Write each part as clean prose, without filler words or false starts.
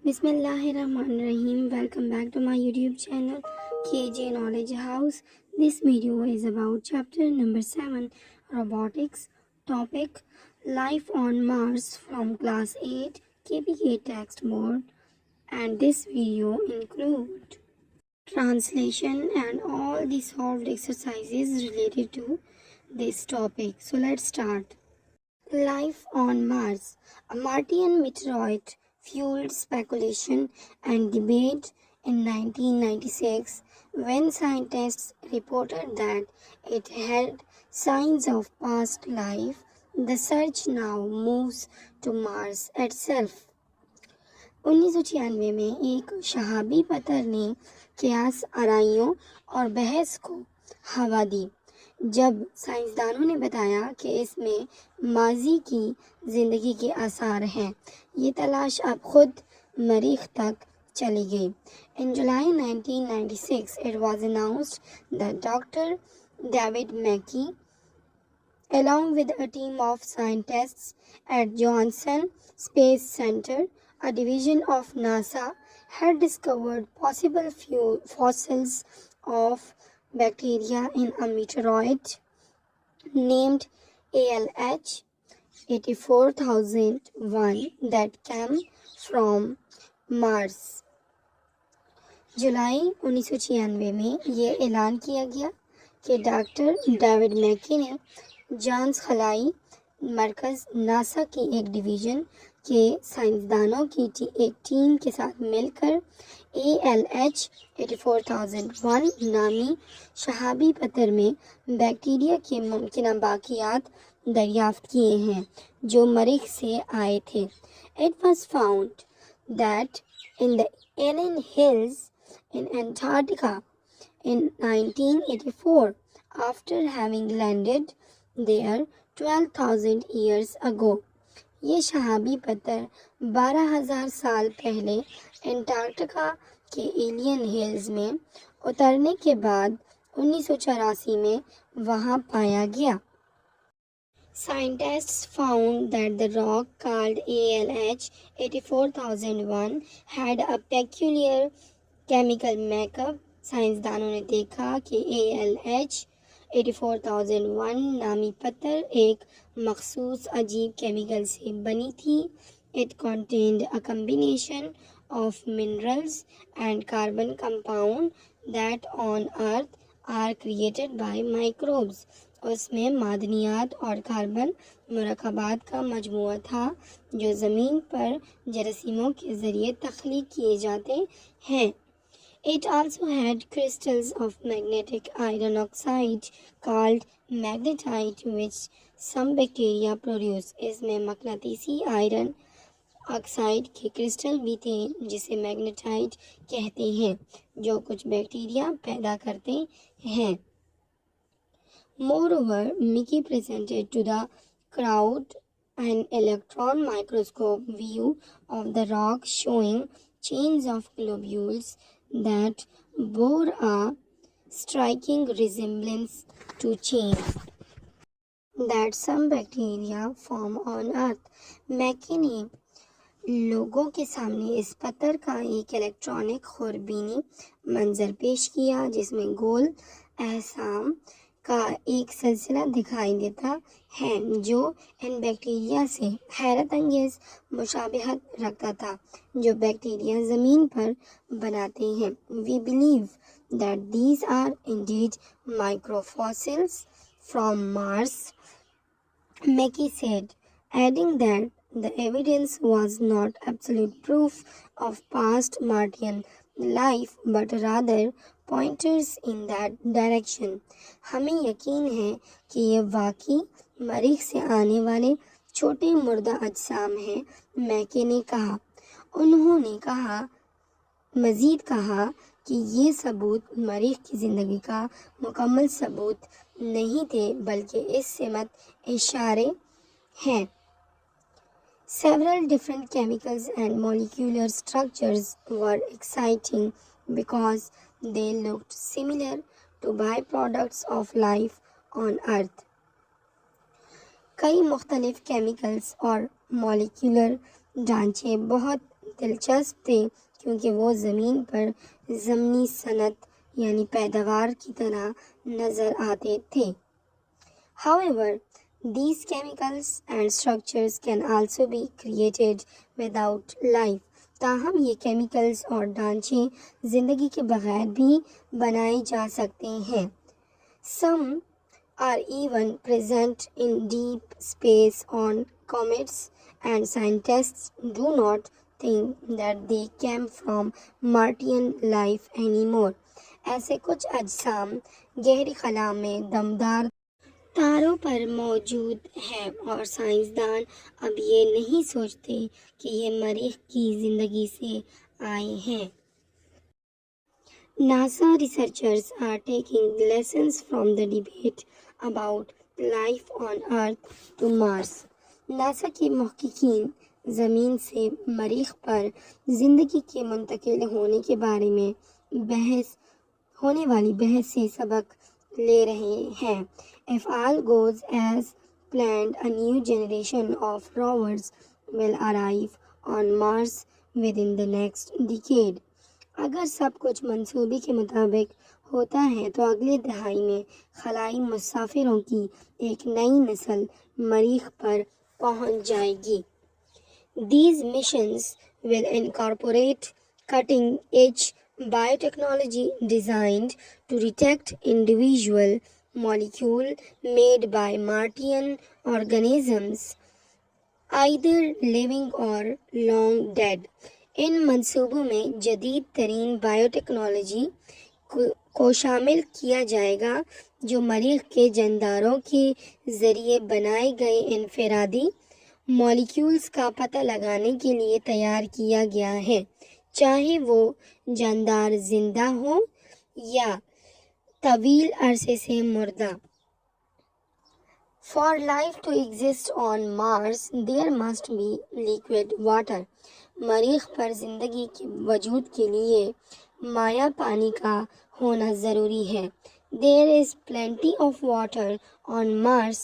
Bismillahirrahmanirrahim. Welcome back to my YouTube channel KJ Knowledge House. This video is about chapter number 7 Robotics. Topic Life on Mars from class 8 KPK textbook. And this video include translation and all the solved exercises related to this topic. So let's start. Life on Mars. A Martian meteorite fueled speculation and debate in 1996 when scientists reported that it had signs of past life. The search now moves to Mars itself. 1996 में एक शहाबी पत्थर ने कयास आराइयों और बहस को हवा दी जब साइंसदानों ने बताया कि इसमें माजी की ज़िंदगी के आसार हैं। ये तलाश अब खुद मरीख तक चली गई। In July 1996, it was announced that Dr. David Mackey, along with a team of scientists at Johnson Space Center, a division of NASA, had discovered possible fossils of bacteria in a meteorite named ALH 84001 that came from Mars. जुलाई 1996 में ये ऐलान किया गया कि doctor David मैकी ने Johns खलाई मरकज़ NASA की एक division के साइंसदानों की एक टीम के साथ मिलकर ALH 84001 नामी शहाबी पत्थर में बैक्टीरिया के मुमकिन बाकियात दरियाफ्त किए हैं जो मरीख से आए थे। It was found that in the Allen Hills in Antarctica in 1984, after having landed there 12,000 years ago. ये शहाबी पत्थर 12,000 साल पहले एंटार्क्टिका के एलियन हिल्स में उतरने के बाद 1984 में वहां पाया गया। Scientists found that the rock called ALH 84001 had a peculiar chemical makeup. साइंसदानों ने देखा कि ALH 84001 नामी पत्थर एक मखसूस अजीब केमिकल से बनी थी। It contained a combination of minerals and carbon compound that on Earth are created by microbes. उसमें मादनियात और कार्बन मुरक्कबात का मजमूआ था जो ज़मीन पर जरासीमों के ज़रिए तख्लीक किए जाते हैं। It also had crystals of magnetic iron oxide called magnetite which some bacteria produce. इसमें मकनातीसी आयरन ऑक्साइड के क्रिस्टल भी थे जिसे मैग्नेटाइट कहते हैं जो कुछ बैक्टीरिया पैदा करते हैं। Moreover, Mickey presented to the crowd an electron microscope view of the rock showing chains of globules that bore a striking resemblance to chains that some bacteria form on Earth. मैकी ने लोगों के सामने इस पत्थर का एक इलेक्ट्रॉनिक खुरबीनी मंजर पेश किया जिसमें गोल अहसाम का एक सिलसिला दिखाई देता है जो इन बैक्टीरिया से हैरत अंगेज मुशाबहत रखता था जो बैक्टीरिया ज़मीन पर बनाते हैं। We believe that these are indeed microfossils from Mars, Mackey said, adding that the evidence was not absolute proof of past Martian life but rather pointers in that direction. हमें यकीन है कि ये वाकई मरीख से आने वाले छोटे मुर्दा अजसाम हैं, मैके ने कहा। उन्होंने मज़ीद कहा कि ये सबूत मरीख की ज़िंदगी का मुकम्मल सबूत नहीं थे बल्कि इस सिमत इशारे हैं। Several different chemicals and molecular structures were exciting because they looked similar to byproducts of life on Earth. कई मुख्तलिफ केमिकल्स और मॉलिक्यूलर ढांचे बहुत दिलचस्प थे क्योंकि वो ज़मीन पर ज़मनी सनत यानी पैदावार की तरह नज़र आते थे। However, these chemicals and structures can also be created without life. ताहम ये केमिकल्स और ढांचे ज़िंदगी के बगैर भी बनाए जा सकते हैं। Some are even present in deep space on comets, and scientists do not think that they came from Martian life anymore. ऐसे कुछ अजसाम गहरी खला में दमदार तारों पर मौजूद है और साइंसदान अब ये नहीं सोचते कि ये मरीख की ज़िंदगी से आए हैं। NASA researchers are taking lessons from the debate about life on Earth to Mars. NASA के मुहक्किकीन ज़मीन से मरीख पर ज़िंदगी के मुंतकिल होने के बारे में होने वाली बहस से सबक ले रहे हैं। If all goes as planned, a new generation of rovers will arrive on Mars within the next decade. अगर सब कुछ मंसूबे के मुताबिक होता है तो अगले दहाई में खलाई मुसाफिरों की एक नई नस्ल मरीख पर पहुंच जाएगी। These missions will incorporate cutting-edge biotechnology designed to detect individual molecules made by Martian organisms, either living or long dead. इन मंसूबों में जदीद तरीन बायोटेक्नोलॉजी को शामिल किया जाएगा जो मरीख के जानदारों के ज़रिए बनाए गए इनफरादी मॉलिक्यूल्स का पता लगाने के लिए तैयार किया गया है, चाहे वो जानदार जिंदा हो या तवील अरसे से मुर्दा। For life to exist on Mars, there must be liquid water. मरीख पर ज़िंदगी के वजूद के लिए माया पानी का होना ज़रूरी है। There is plenty of water on Mars,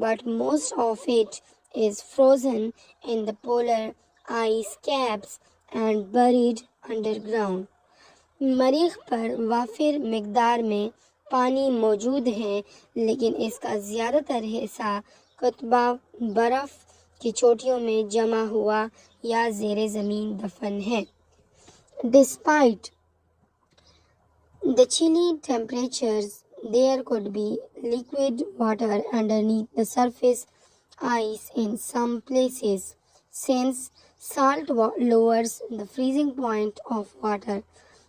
but most of it is frozen in the polar ice caps and buried underground. मरीख पर वाफिर मिकदार में पानी मौजूद है, लेकिन इसका ज़्यादातर हिस्सा कुतबा बर्फ़ की चोटियों में जमा हुआ या ज़ेरे ज़मीन दफन है। Despite the chilly temperatures, there could be liquid water underneath the surface ice in some places, since salt lowers the freezing point of water.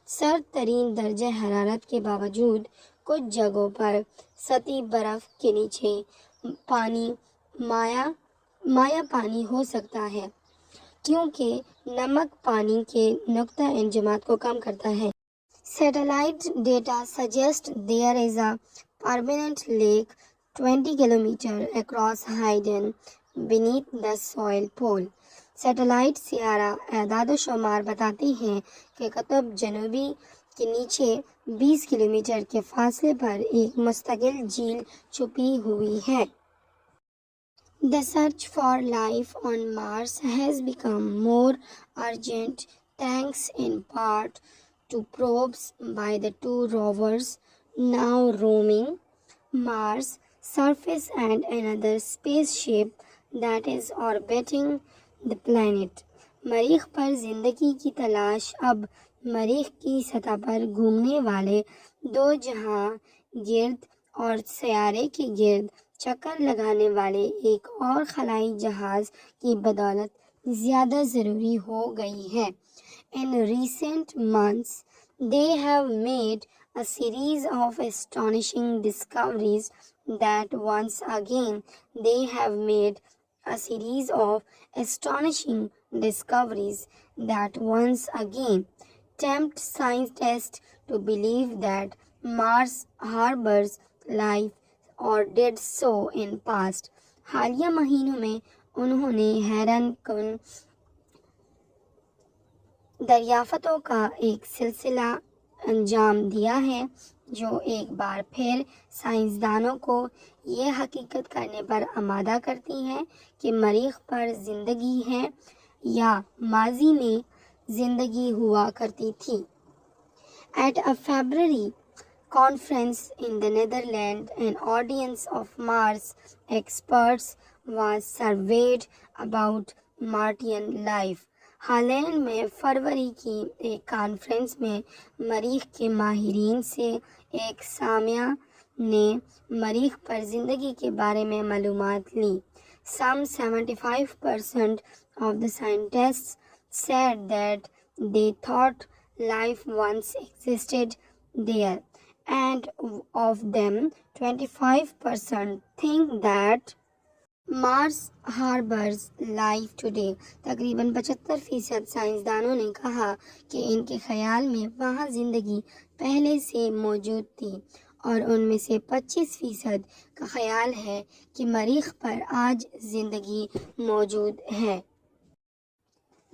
सर्द तरीन दर्जे हरारत के बावजूद कुछ जगहों पर सतही बर्फ़ के नीचे पानी माया पानी हो सकता है, क्योंकि नमक पानी के नुक्ता इंजमात को कम करता है। Satellite data suggests there is a permanent lake 20 kilometers across hidden beneath the soil pole. Satellite सियारा एदाद शुमार बताते हैं कि कुतुब जनूबी के नीचे 20 किलोमीटर के फासले पर एक मुस्तकिल झील छुपी हुई है। The search for life on Mars has become more urgent thanks in part to probes by the two rovers now roaming Mars surface and another spaceship that is orbiting the planet. मरीख पर ज़िंदगी की तलाश अब मरीख की सतह पर घूमने वाले दो जहां गिर्द और सयारे के गिर्द चक्कर लगाने वाले एक और खलाई जहाज़ की बदौलत ज़्यादा ज़रूरी हो गई है। In recent months, they have made a series of astonishing discoveries that once again tempt scientists to believe that Mars harbors life or did so in past. हालिया महीनों में उन्होंने हैरान कुन दरियाफ़तों का एक सिलसिला अंजाम दिया है जो एक बार फिर साइंसदानों को ये हकीकत करने पर आमादा करती हैं कि मरीख पर ज़िंदगी है या माजी में जिंदगी हुआ करती थी. At a February conference in the Netherlands, an audience of Mars experts was surveyed about Martian life. Holland में फरवरी की एक कॉन्फ्रेंस में मरीख के माहिरीन से एक सामिया ने मरीख पर ज़िंदगी के बारे में मालूमात ली. Some 75% of the scientists said that they thought life once existed there, and of them 25% think that Mars harbors life today. तकरीबन 75% साइंसदानों ने कहा कि इनके ख्याल में वहाँ ज़िंदगी पहले से मौजूद थी और उनमें से 25% का ख्याल है कि मरीख पर आज ज़िंदगी मौजूद है.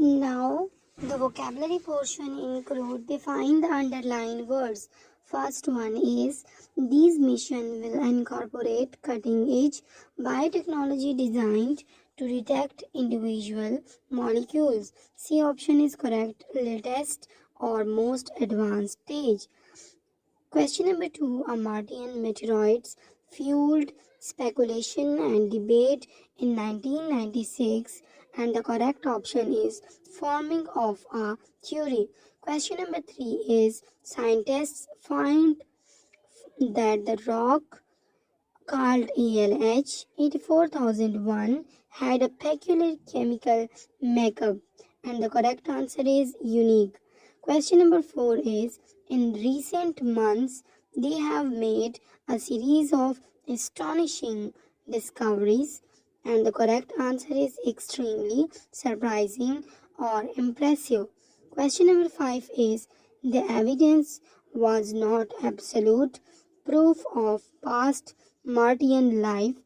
Now, the vocabulary portion include define the underlined words. First one is these missions will incorporate cutting-edge biotechnology designed to detect individual molecules. C option is correct. Latest or most advanced stage. Question number 2. A Martian meteoroids fueled speculation and debate in 1996, and the correct option is forming of a theory. Question number 3 is scientists find that the rock called ALH 84001 had a peculiar chemical makeup, and the correct answer is unique. Question number 4 is in recent months they have made a series of astonishing discoveries, and the correct answer is extremely surprising or impressive. Question number 5 is the evidence was not absolute proof of past Martian life,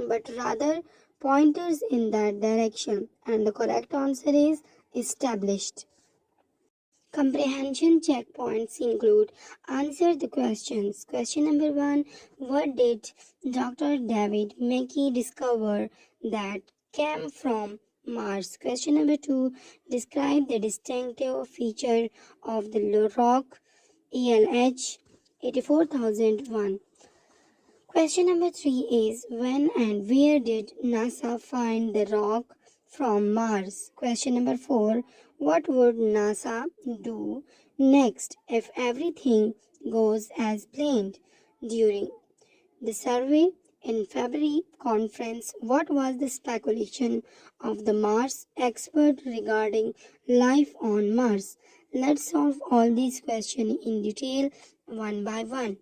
but rather pointers in that direction, and the correct answer is established. Comprehension checkpoints include answer the questions. Question number 1. What did Dr. David Mackey discover that came from Mars? Question number 2. Describe the distinctive feature of the rock ALH 84001. Question number 3 is when and where did NASA find the rock from Mars? Question number 4. What would NASA do next if everything goes as planned? During the survey in February conference, what was the speculation of the Mars expert regarding life on Mars? Let's solve all these questions in detail one by one.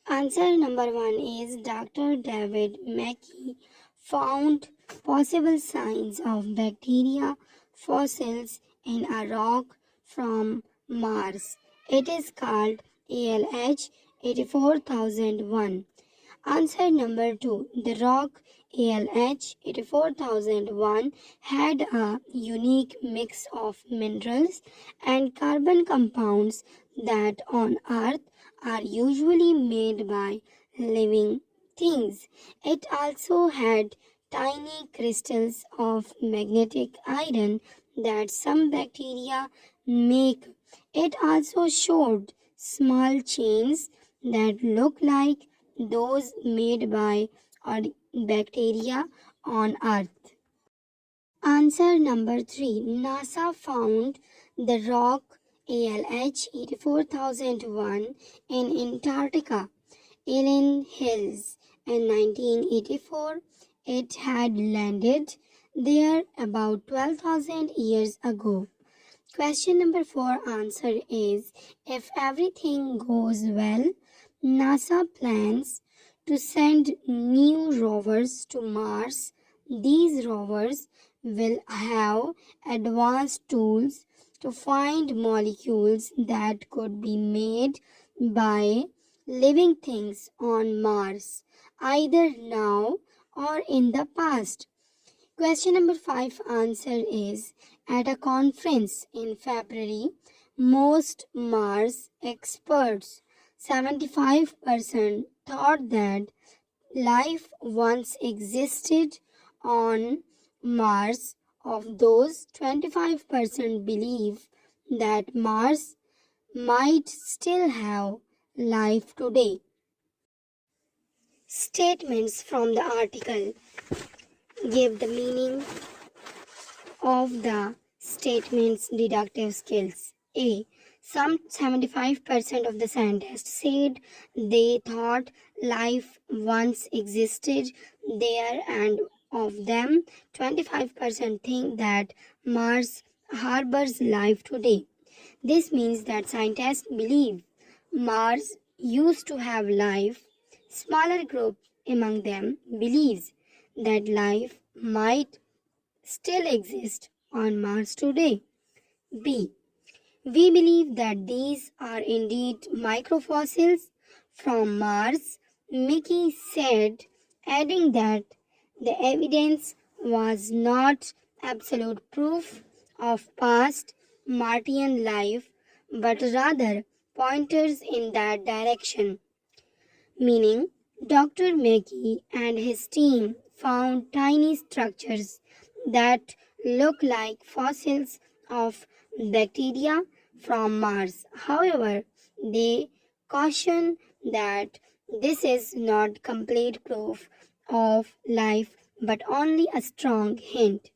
Answer number 1 is Dr. David Mackey found possible signs of bacteria fossils in a rock from Mars. It is called ALH 84001. Answer number 2. The rock ALH 84001 had a unique mix of minerals and carbon compounds that on Earth are usually made by living things. It also had tiny crystals of magnetic iron that some bacteria make. It also showed small chains that look like those made by bacteria on Earth. Answer number 3. NASA found the rock ALH 84001 in Antarctica, Allen Hills, in 1984. It had landed there about 12,000 years ago. Question number 4 answer is if everything goes well, NASA plans to send new rovers to Mars. These rovers will have advanced tools to find molecules that could be made by living things on Mars, either now or in the past. Question number 5 answer is at a conference in February, most Mars experts 75% thought that life once existed on Mars Of those, 25% believe that Mars might still have life today. Statements from the article give the meaning of the statement's deductive skills. A. Some 75% of the scientists said they thought life once existed there, and of them, 25% think that Mars harbors life today. This means that scientists believe Mars used to have life. Smaller group among them believes that life might still exist on Mars today. B. We believe that these are indeed microfossils from Mars, Mickey said, adding that the evidence was not absolute proof of past Martian life, but rather pointers in that direction. Meaning, Dr. Mackey and his team found tiny structures that look like fossils of bacteria from Mars. However, they caution that this is not complete proof of life but only a strong hint.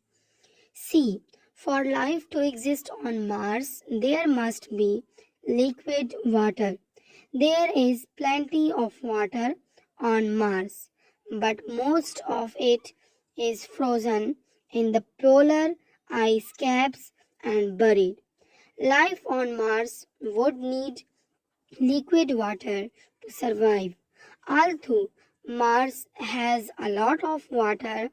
C. For life to exist on Mars, there must be liquid water. There is plenty of water on Mars, but most of it is frozen in the polar ice caps and buried. Life on Mars would need liquid water to survive. Although Mars has a lot of water,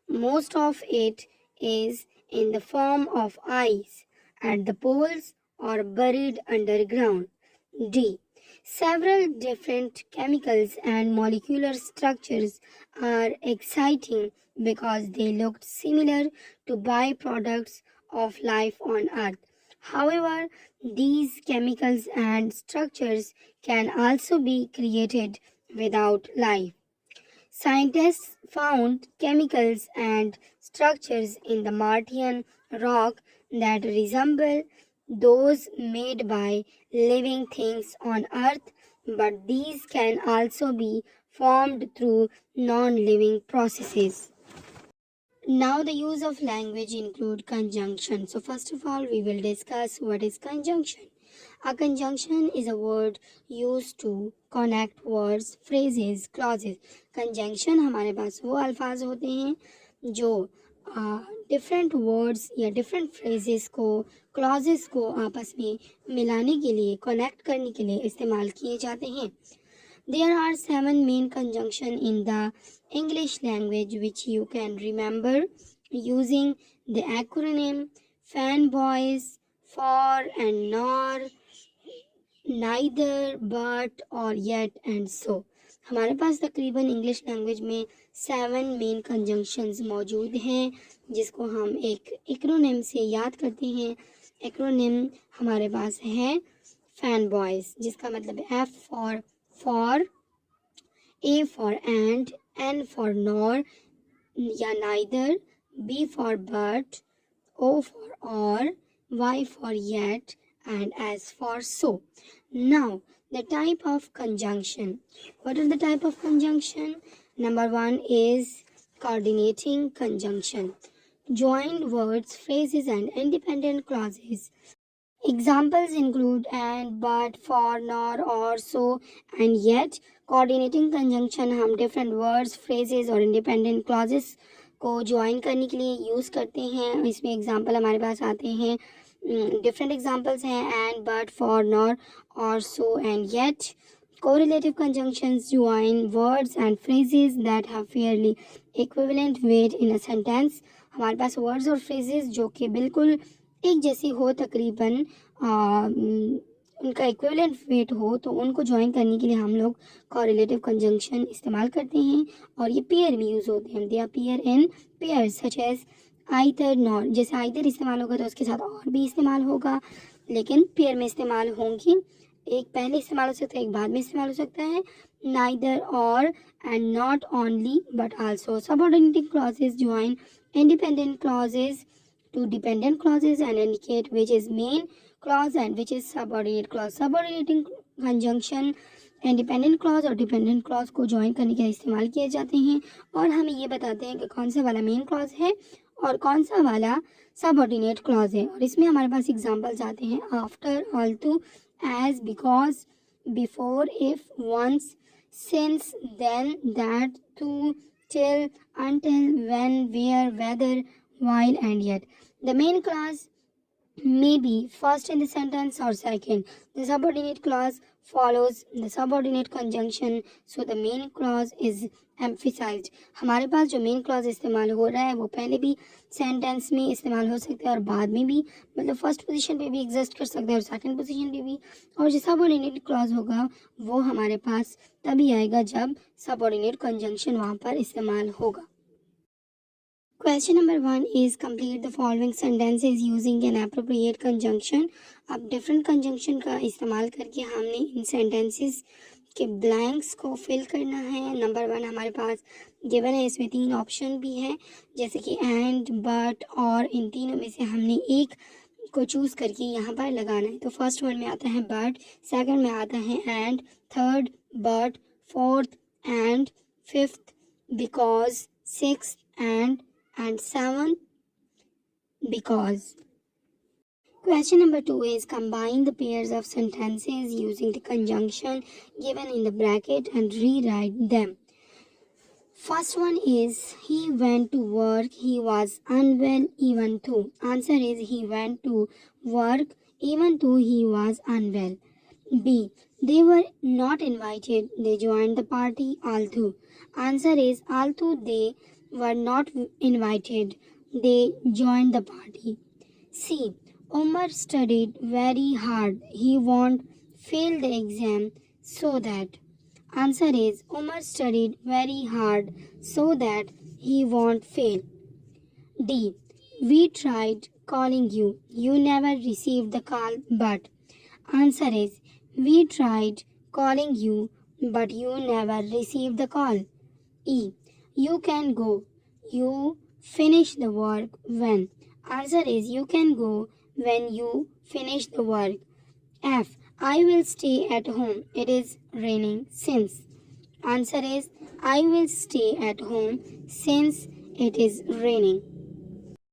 most of it is in the form of ice at the poles or buried underground. D. Several different chemicals and molecular structures are exciting because they looked similar to byproducts of life on Earth. However, these chemicals and structures can also be created without life. Scientists found chemicals and structures in the Martian rock that resemble those made by living things on Earth, but these can also be formed through non-living processes. Now the use of language include conjunction. So first of all, we will discuss what is conjunction. A conjunction is a word used to connect words, phrases, clauses. Conjunction हमारे पास वो अल्फाज होते हैं जो different words या different phrases को clauses को आपस में मिलाने के लिए कनेक्ट करने के लिए इस्तेमाल किए जाते हैं. There are 7 main conjunctions in the English language which you can remember using the acronym fanboys, for and nor, neither, but or yet and so. हमारे पास तकरीबन इंग्लिश लैंग्वेज में 7 मेन कंजंक्शंस मौजूद हैं जिसको हम एक एक्रोनिम से याद करते हैं. एक्रोनिम हमारे पास है फैन बॉयज जिसका मतलब है F for, A for and, N for nor या neither, B for but, O for or, Y for yet and S for so. Now, the type of conjunction. What are the type of conjunction? Number 1 is coordinating conjunction. Joined words, phrases and independent clauses. Examples include and, but, for, nor, or, so and yet. Coordinating conjunction हम different words, phrases और independent clauses को join करने के लिए use करते हैं. इसमें example हमारे पास आते हैं. Different examples हैं and, but, for, nor, or, so and yet. Correlative conjunctions join words and phrases that have fairly equivalent weight in a sentence. हमारे पास words और phrases जो कि बिल्कुल एक जैसी हो तकरीबन उनका इक्विवेलेंट वेट हो तो उनको ज्वाइन करने के लिए हम लोग कॉरिलेटिव कंजंक्शन इस्तेमाल करते हैं और ये पेयर में यूज़ होते हैं. They appear in pairs such as either nor. जैसे आइदर इस्तेमाल होगा तो उसके साथ और भी इस्तेमाल होगा लेकिन पेयर में इस्तेमाल होंगी. एक पहले इस्तेमाल हो सकता है एक बाद में इस्तेमाल हो सकता है. नाइदर और and not only but also. Subordinating clauses join independent clauses two dependent clauses and indicate which is main clause and which is subordinate clause. Subordinating conjunction independent clause और डिपेंडेंट क्लॉज को join करने के लिए इस्तेमाल किए जाते हैं और हमें ये बताते हैं कि कौन सा वाला मेन क्लॉज है और कौन सा वाला सबऑर्डिनेट क्लॉज है। और इसमें हमारे पास एग्जांपल्स आते हैं after, although, as, because, before, if, once, since, than, that, to, till, until, when, where, whether, while and yet. The main clause may be first in the sentence or second. The subordinate clause follows the subordinate conjunction, so the main clause is emphasized. हमारे पास जो main clause इस्तेमाल हो रहा है वो पहले भी sentence में इस्तेमाल हो सकता है और बाद में भी, मतलब फर्स्ट पोजीशन पे भी एग्जिस्ट कर सकता है और सेकंड पोजीशन पे भी। और जो सबऑर्डिनेट क्लॉज होगा वो हमारे पास तभी आएगा जब सबऑर्डिनेट कंजंक्शन वहाँ पर इस्तेमाल होगा। Question number 1 is complete the following sentences using an appropriate conjunction. अब different conjunction का इस्तेमाल करके हमने इन sentences के blanks को fill करना है। नंबर 1 हमारे पास given है, इसमें 3 ऑप्शन भी हैं जैसे कि and, but और इन तीनों में से हमने एक को चूज़ करके यहाँ पर लगाना है। तो फर्स्ट वर्ड में आता है but, सेकंड में आता है and, third but, fourth and, fifth because, sixth and 7 because. Question number 2 is combine the pairs of sentences using the conjunction given in the bracket and rewrite them. First one is he went to work, he was unwell even though. Answer is he went to work even though he was unwell. B. They were not invited, they joined the party although. Answer is although they were not invited, they joined the party. C. Omar studied very hard. He won't fail the exam so that. Answer is Omar studied very hard so that he won't fail. D. We tried calling you. You never received the call but. Answer is we tried calling you but you never received the call. E. You can go. You finish the work when. Answer is you can go when you finish the work. F. I will stay at home. It is raining since. Answer is I will stay at home since it is raining.